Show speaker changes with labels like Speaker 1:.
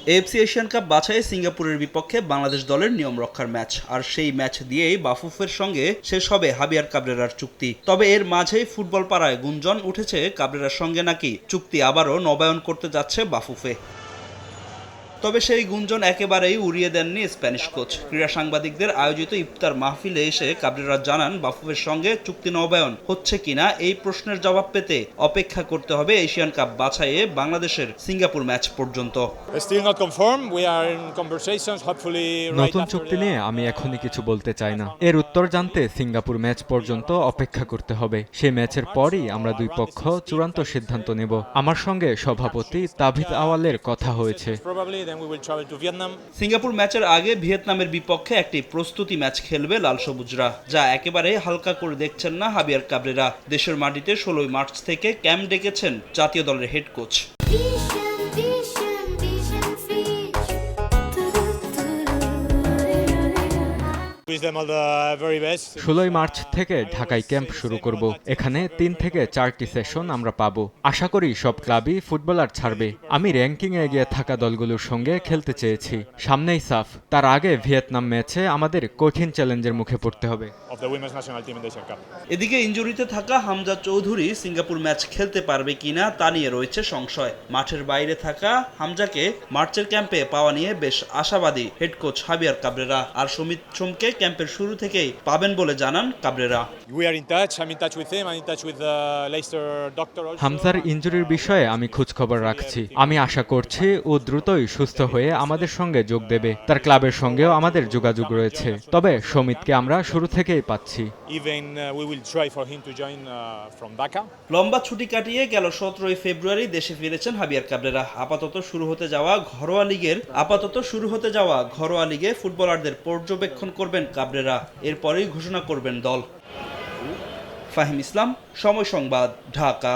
Speaker 1: AFC Asian cup বাছাইয়ে সিঙ্গাপুরের বিপক্ষে বাংলাদেশ দলের নিয়ম রক্ষার ম্যাচ, আর সেই ম্যাচ দিয়েই বাফুফের সঙ্গে শেষ হবে হাবিয়ার কাবরেরার চুক্তি। তবে এর মাঝেই ফুটবল পাড়ায় গুঞ্জন উঠেছে কাবরেরার সঙ্গে নাকি চুক্তি আবারও নবায়ন করতে যাচ্ছে বাফুফে। তবে সেই গুঞ্জন একেবারেই উড়িয়ে দেননি স্প্যানিশ কোচ। ক্রীড়া সাংবাদিকদের আয়োজিত ইফতার মাহফিলে এসে কাবরেরা জানান, বাফুফের সঙ্গে চুক্তি নবায়ন হচ্ছে কিনা এই প্রশ্নের জবাব পেতে অপেক্ষা করতে হবে এশিয়ান কাপ বাছাইয়ে বাংলাদেশের সিঙ্গাপুর ম্যাচ পর্যন্ত।
Speaker 2: নতুন চুক্তি নিয়ে আমি এখনই কিছু বলতে চাই না। এর উত্তর জানতে সিঙ্গাপুর ম্যাচ পর্যন্ত অপেক্ষা করতে হবে। সেই ম্যাচের পরই আমরা দুই পক্ষ চূড়ান্ত সিদ্ধান্ত নেব। আমার সঙ্গে সভাপতি তাভিদ আওয়ালের কথা হয়েছে।
Speaker 1: সিঙ্গাপুর ম্যাচের আগে ভিয়েতনামের বিপক্ষে একটি প্রস্তুতি ম্যাচ খেলবে লাল সবুজরা, যা একেবারে হালকা করে দেখছেন না হাবিয়ার কাবরেরা। দেশের মাটিতে 16 মার্চ থেকে ক্যাম্প ডেকেছেন জাতীয় দলের হেড কোচ।
Speaker 2: 16 মার্চ থেকে ঢাকায় ক্যাম্প শুরু করব। এখানে 3 থেকে 4টি সেশন আমরা পাবো। আশা করি সব ক্লাবই ফুটবলার ছাড়বে। আমি র্যাঙ্কিংয়ে এগিয়ে থাকা দলগুলোর সঙ্গে খেলতে চেয়েছি। সামনেই সাফ, তার আগে ভিয়েতনাম ম্যাচে আমাদের কঠিন চ্যালেঞ্জের মুখে পড়তে হবে।
Speaker 1: এদিকে ইনজুরিতে থাকা হামজা চৌধুরী সিঙ্গাপুর ম্যাচ খেলতে পারবে কিনা তা নিয়ে রয়েছে সংশয়। মাঠের বাইরে থাকা হামজাকে মার্চের ক্যাম্পে পাওয়া নিয়ে বেশ আশাবাদী হেড কোচ হাবিয়ার কাবরেরা। আর সমিত সোমকে ক্যাম্পের শুরু থেকেই পাবেন বলে জানান কাবরেরা।
Speaker 2: হামজার ইনজুরির বিষয়ে আমি খোঁজখবর রাখছি। আমি আশা করছি ও দ্রুতই সুস্থ হয়ে আমাদের সঙ্গে যোগ দেবে। তার ক্লাবের সঙ্গেও আমাদের যোগাযোগ রয়েছে। তবে সমিতকে আমরা শুরু থেকেই পাচ্ছি।
Speaker 1: লম্বা ছুটি কাটিয়ে গেল 17 ফেব্রুয়ারি দেশে ফিরেছেন হাবিয়ার কাবরেরা। আপাতত শুরু হতে যাওয়া ঘরোয়া লিগে ফুটবলারদের পর্যবেক্ষণ করবেন কাবরেরা। এরপরেই ঘোষণা করবেন দল। ফাহিম ইসলাম, সময় সংবাদ, ঢাকা।